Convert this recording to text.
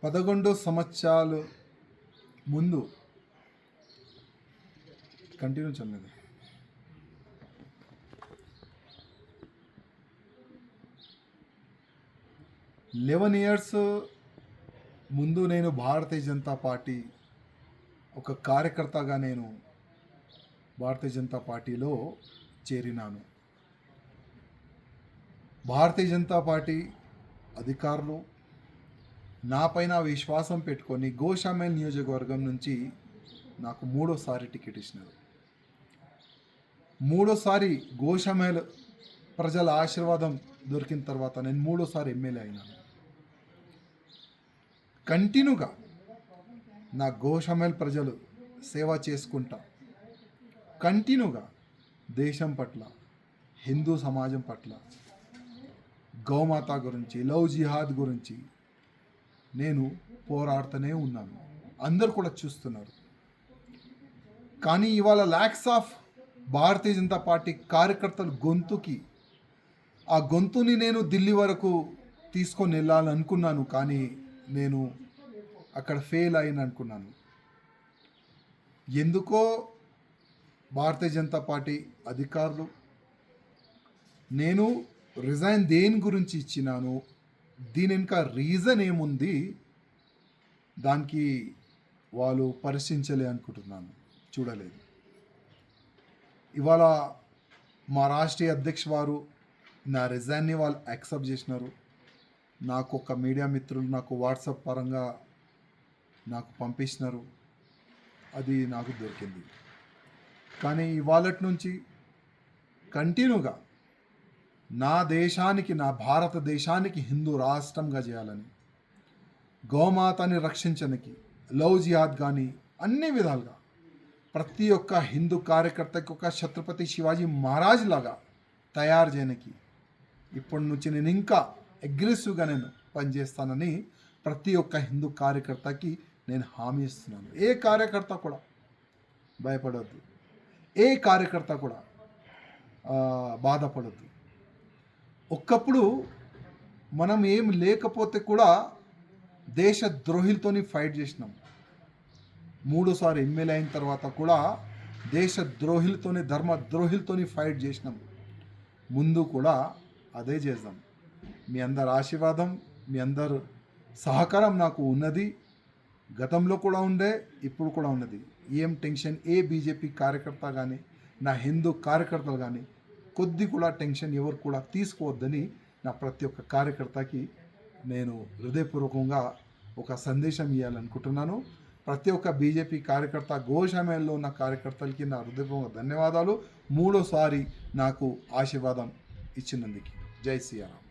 11 సంవత్సరాలు ముందు continue చల్లదు 11 years ముందు నేను భారతీయ జనతా పార్టీ ఒక కార్యకర్తగా నేను భారతీయ జనతా పార్టీలో చేరినాను. భారతీయ జనతా పార్టీ అధికారులు నాపైన విశ్వాసం పెట్టుకొని గోషామేల్ నియోజకవర్గం నుంచి నాకు మూడోసారి టికెట్ ఇచ్చినారు. మూడోసారి గోషామేల్ ప్రజల ఆశీర్వాదం దొరికిన తర్వాత నేను మూడోసారి ఎమ్మెల్యే అయినాను. కంటిన్యూగా నా గోషామేల్ ప్రజలు సేవ చేసుకుంటా కంటిన్యూగా దేశం పట్ల, హిందూ సమాజం పట్ల, గౌమాత గురించి, లవ్ జిహాద్ గురించి నేను పోరాడుతూనే ఉన్నాను. అందరు కూడా చూస్తున్నారు. కానీ ఇవాళ ల్యాక్స్ ఆఫ్ భారతీయ జనతా పార్టీ కార్యకర్తల గొంతుకి ఆ గొంతుని నేను ఢిల్లీ వరకు తీసుకొని వెళ్ళాలనుకున్నాను. కానీ నేను అక్కడ ఫెయిల్ అయిన అనుకున్నాను. ఎందుకో భారతీయ జనతా పార్టీ అధికారులు నేను రిజైన్ దేని గురించి ఇచ్చినాను, దీని వెనుక రీజన్ ఏముంది, దానికి వాళ్ళు పరిశీలించలే అనుకుంటున్నాను, చూడలేదు. ఇవాళ మా రాష్ట్రీయ అధ్యక్ష వారు నా రిజైన్ని వాళ్ళు యాక్సెప్ట్ చేసినారు. నాకు ఒక మీడియా మిత్రులు నాకు వాట్సాప్ పరంగా నాకు పంపించినారు, అది నాకు దొరికింది. కానీ ఇవాళ నుంచి కంటిన్యూగా నా దేశానికి, నా భారతదేశానికి హిందూ రాష్ట్రంగా చేయాలని, గోమాతని రక్షించడానికి, లవ్ జిహాద్ కానీ అన్ని విధాలుగా ప్రతి ఒక్క హిందూ కార్యకర్తకి ఒక ఛత్రపతి శివాజీ మహారాజ్ లాగా తయారు చేయడానికి ఇప్పటి నుంచి నేను ఇంకా అగ్రెసివ్గా నేను పనిచేస్తానని ప్రతి ఒక్క హిందూ కార్యకర్తకి నేను హామీ ఇస్తున్నాను. ఏ కార్యకర్త కూడా భయపడవద్దు, ఏ కార్యకర్త కూడా బాధపడద్దు. ఒక్కప్పుడు మనం ఏం లేకపోతే కూడా దేశ ద్రోహులతోని ఫైట్ చేసినాం. మూడోసారి ఎమ్మెల్యే అయిన తర్వాత కూడా దేశ ద్రోహులతోని, ధర్మ ద్రోహులతోని ఫైట్ చేసినాం. ముందు కూడా అదే చేద్దాం. మీ అందరి ఆశీర్వాదం, మీ అందరు సహకారం నాకు ఉన్నది. గతంలో కూడా ఉండే, ఇప్పుడు కూడా ఉన్నది. ఏం టెన్షన్ ఏ బీజేపీ కార్యకర్త కానీ, నా హిందూ కార్యకర్తలు కానీ కొద్ది కూడా టెన్షన్ ఎవరు కూడా తీసుకోవద్దని నా ప్రతి ఒక్క కార్యకర్తకి నేను హృదయపూర్వకంగా ఒక సందేశం ఇవ్వాలనుకుంటున్నాను. ప్రతి ఒక్క బీజేపీ కార్యకర్త, గోషామేల్లో ఉన్న కార్యకర్తలకి నా హృదయపూర్వక ధన్యవాదాలు. మూడోసారి నాకు ఆశీర్వాదం ఇచ్చినందుకు. జై శ్రీరామ్.